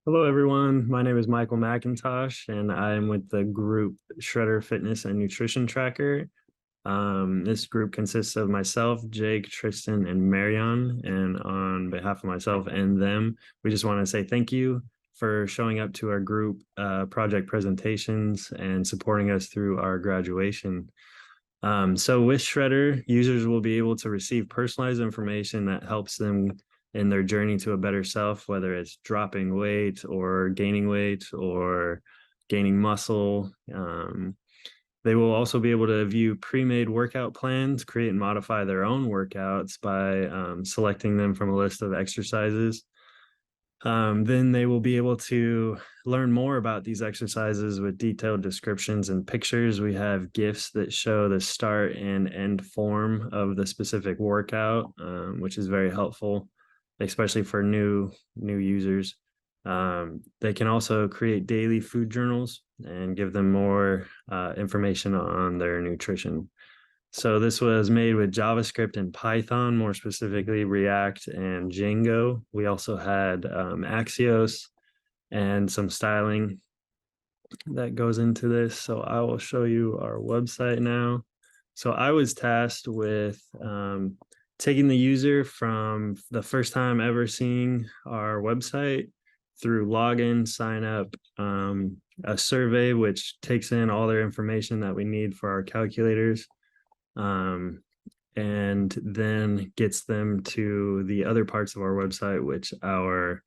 Hello, everyone. My name is Michael McIntosh, and I am with the group Shredder Fitness and Nutrition Tracker. This group consists of myself, Jake, Tristan, and Marion. And on behalf of myself and them, we just want to say thank you for showing up to our group project presentations and supporting us through our graduation. So with Shredder, users will be able to receive personalized information that helps them in their journey to a better self, whether it's dropping weight or gaining weight or gaining muscle. They will also be able to view pre-made workout plans, create and modify their own workouts by selecting them from a list of exercises. Then they will be able to learn more about these exercises with detailed descriptions and pictures. We have GIFs that show the start and end form of the specific workout, which is very helpful, especially for new users. They can also create daily food journals and give them more information on their nutrition. So this was made with JavaScript and Python, more specifically React and Django. We also had Axios and some styling that goes into this. So I will show you our website now. So I was tasked with taking the user from the first time ever seeing our website through login, sign up, a survey, which takes in all their information that we need for our calculators, and then gets them to the other parts of our website, which our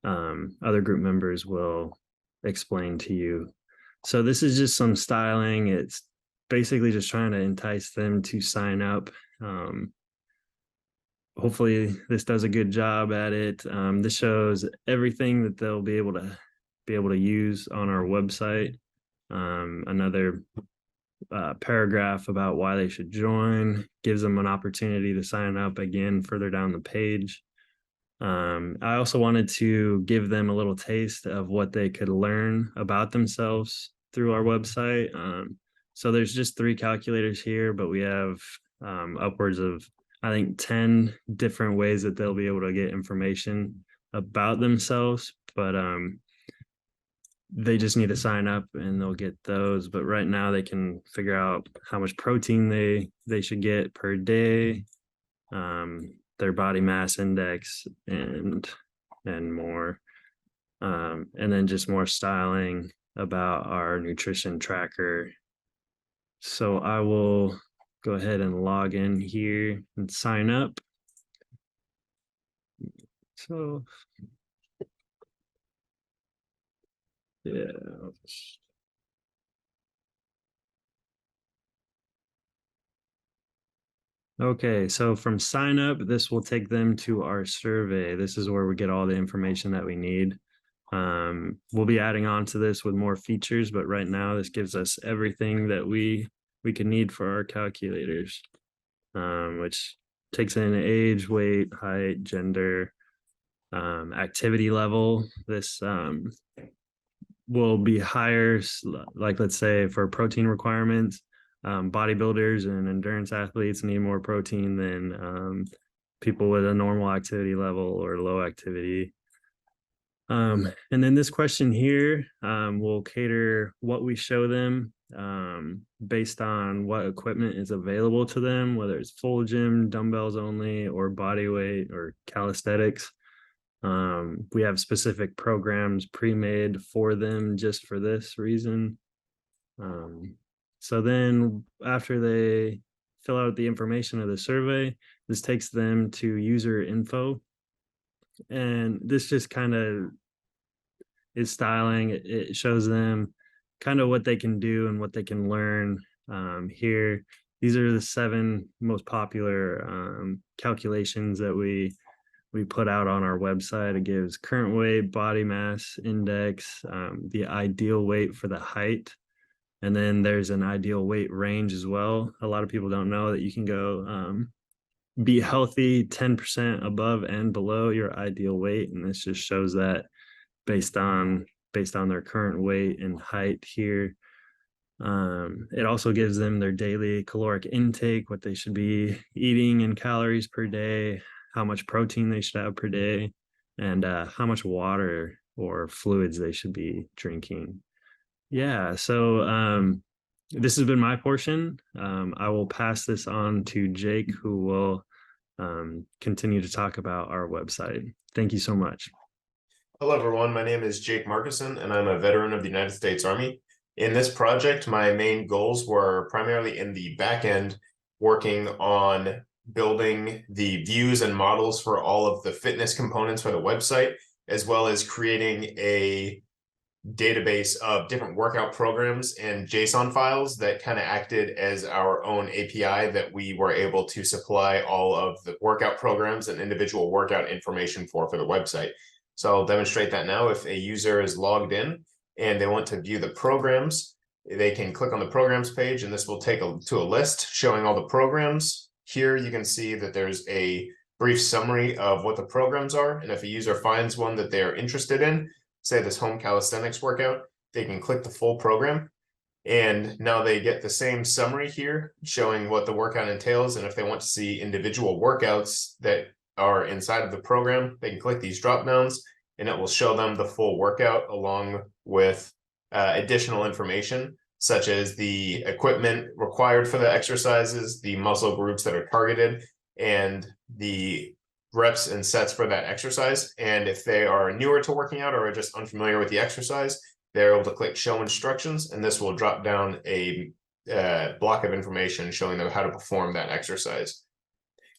other group members will explain to you. So this is just some styling. It's basically just trying to entice them to sign up. Hopefully this does a good job at it. This shows everything that they'll be able to use on our website. Another paragraph about why they should join, gives them an opportunity to sign up again further down the page. I also wanted to give them a little taste of what they could learn about themselves through our website. So there's just 3 calculators here, but we have upwards of, I think, 10 different ways that they'll be able to get information about themselves. But they just need to sign up and they'll get those. But right now they can figure out how much protein they should get per day, their body mass index, and more. And then just more styling about our nutrition tracker. So I will go ahead and log in here and sign up. So yeah. Okay, so from sign up, this will take them to our survey. This is where we get all the information that we need. We'll be adding on to this with more features, but right now this gives us everything that we could need for our calculators, which takes in age, weight, height, gender, activity level. This will be higher, like let's say for protein requirements. Bodybuilders and endurance athletes need more protein than people with a normal activity level or low activity. And then this question here will cater what we show them based on what equipment is available to them, whether it's full gym, dumbbells only, or body weight or calisthenics. We have specific programs pre-made for them just for this reason. So then after they fill out the information of the survey, this takes them to user info. And this just kind of is styling. It shows them kind of what they can do and what they can learn here. These are the 7 most popular calculations that we put out on our website. It gives current weight, body mass index, the ideal weight for the height, and then there's an ideal weight range as well. A lot of people don't know that you can go be healthy 10% above and below your ideal weight, and this just shows that based on their current weight and height here. It also gives them their daily caloric intake, what they should be eating in calories per day, how much protein they should have per day, and how much water or fluids they should be drinking. Yeah, so this has been my portion. I will pass this on to Jake, who will continue to talk about our website. Thank you so much. Hello, everyone. My name is Jake Markison, and I'm a veteran of the United States Army. In this project, my main goals were primarily in the back end, working on building the views and models for all of the fitness components for the website, as well as creating a database of different workout programs and JSON files that kind of acted as our own API that we were able to supply all of the workout programs and individual workout information for the website. So I'll demonstrate that now. If a user is logged in and they want to view the programs, they can click on the programs page, and this will take to a list showing all the programs. Here you can see that there's a brief summary of what the programs are. And if a user finds one that they're interested in, say this home calisthenics workout, they can click the full program. And now they get the same summary here showing what the workout entails. And if they want to see individual workouts that are inside of the program, they can click these drop downs and it will show them the full workout along with additional information, such as the equipment required for the exercises, the muscle groups that are targeted, and the reps and sets for that exercise. And if they are newer to working out or are just unfamiliar with the exercise, they're able to click show instructions, and this will drop down a block of information showing them how to perform that exercise.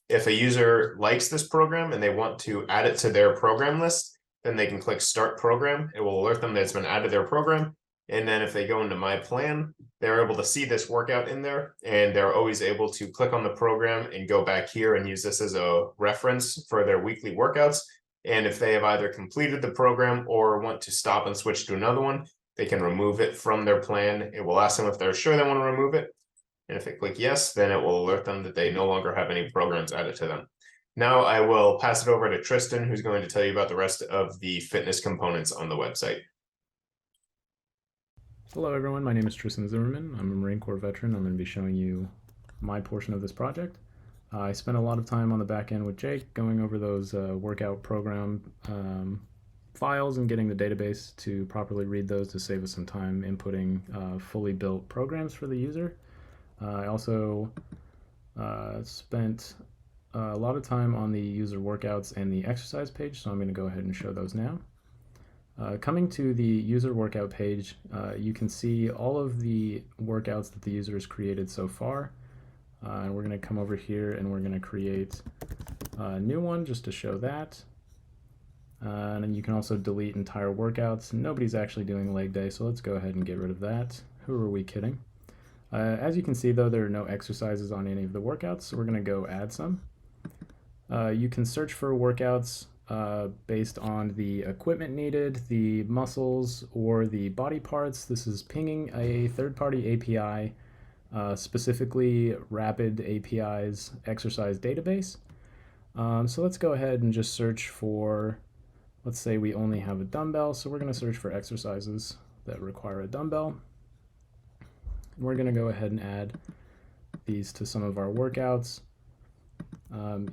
If a user likes this program and they want to add it to their program list, then they can click start program. It will alert them that it's been added to their program. And then if they go into my plan, they're able to see this workout in there, and they're always able to click on the program and go back here and use this as a reference for their weekly workouts. And if they have either completed the program or want to stop and switch to another one, they can remove it from their plan. It will ask them if they're sure they want to remove it. And if they click yes, then it will alert them that they no longer have any programs added to them. Now I will pass it over to Tristan, who's going to tell you about the rest of the fitness components on the website. Hello everyone, my name is Tristan Zimmerman. I'm a Marine Corps veteran. I'm going to be showing you my portion of this project. I spent a lot of time on the back end with Jake going over those workout program files and getting the database to properly read those to save us some time inputting fully built programs for the user. I also spent a lot of time on the user workouts and the exercise page, so I'm going to go ahead and show those now. Coming to the user workout page, you can see all of the workouts that the user has created so far. And we're going to come over here and we're going to create a new one just to show that. And then you can also delete entire workouts. Nobody's actually doing leg day, so let's go ahead and get rid of that. Who are we kidding? As you can see, though, there are no exercises on any of the workouts, so we're going to go add some. You can search for workouts based on the equipment needed, the muscles, or the body parts. This is pinging a third-party API, specifically Rapid API's exercise database. So let's go ahead and just search for, let's say we only have a dumbbell, so we're going to search for exercises that require a dumbbell. We're going to go ahead and add these to some of our workouts.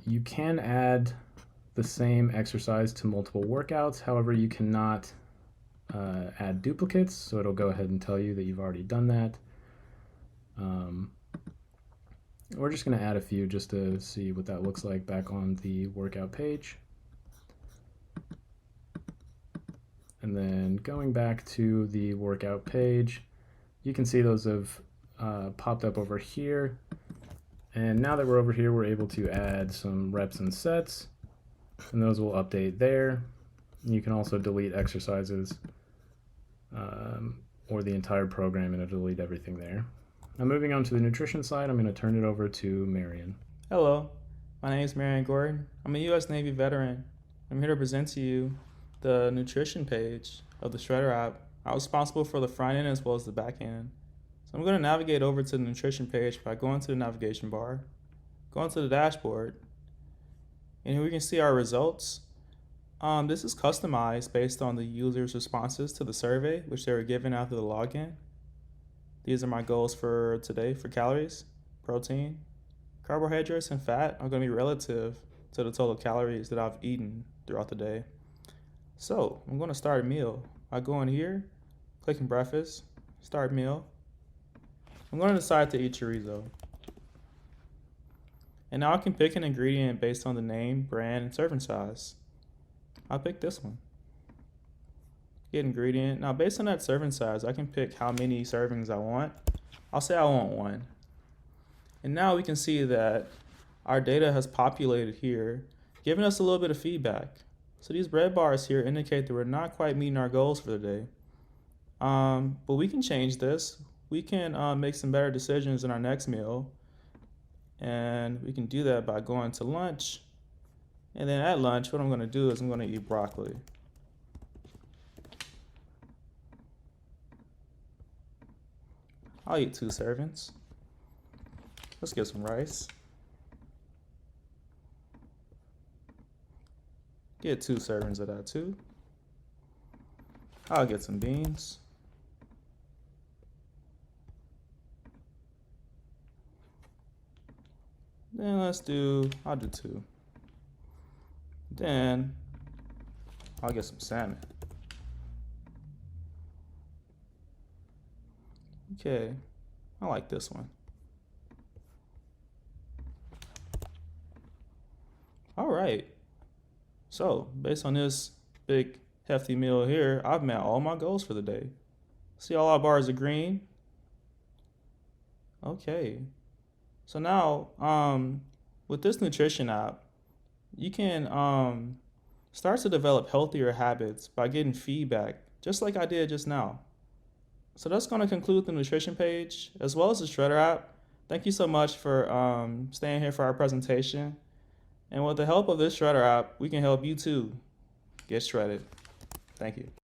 You can add the same exercise to multiple workouts. However, you cannot add duplicates, so it'll go ahead and tell you that you've already done that. We're just going to add a few just to see what that looks like back on the workout page. And then going back to the workout page, you can see those have popped up over here. And now that we're over here, we're able to add some reps and sets, and those will update there. You can also delete exercises or the entire program, and it'll delete everything there. Now moving on to the nutrition side, I'm going to turn it over to Marion. Hello, my name is Marion Gordon. I'm a U.S. Navy veteran. I'm here to present to you the nutrition page of the Shredder app. I was responsible for the front end as well as the back end. So I'm going to navigate over to the nutrition page by going to the navigation bar, going to the dashboard, and here we can see our results. This is customized based on the user's responses to the survey, which they were given after the login. These are my goals for today for calories, protein, carbohydrates, and fat are going to be relative to the total calories that I've eaten throughout the day. So I'm going to start a meal. I go in here, clicking breakfast, start meal. I'm going to decide to eat chorizo. And now I can pick an ingredient based on the name, brand, and serving size. I'll pick this one. Get ingredient. Now based on that serving size, I can pick how many servings I want. I'll say I want 1. And now we can see that our data has populated here, giving us a little bit of feedback. So these red bars here indicate that we're not quite meeting our goals for the day. But we can change this. We can make some better decisions in our next meal. And we can do that by going to lunch. And then at lunch, what I'm going to do is I'm going to eat broccoli. I'll eat 2 servings. Let's get some rice. Get 2 servings of that too. I'll get some beans. Then I'll do 2. Then I'll get some salmon. Okay, I like this one. All right. So based on this big hefty meal here, I've met all my goals for the day. See all our bars are green? Okay. So now, with this nutrition app, you can start to develop healthier habits by getting feedback, just like I did just now. So that's going to conclude the nutrition page, as well as the Shredder app. Thank you so much for staying here for our presentation. And with the help of this Shredder app, we can help you too get shredded. Thank you.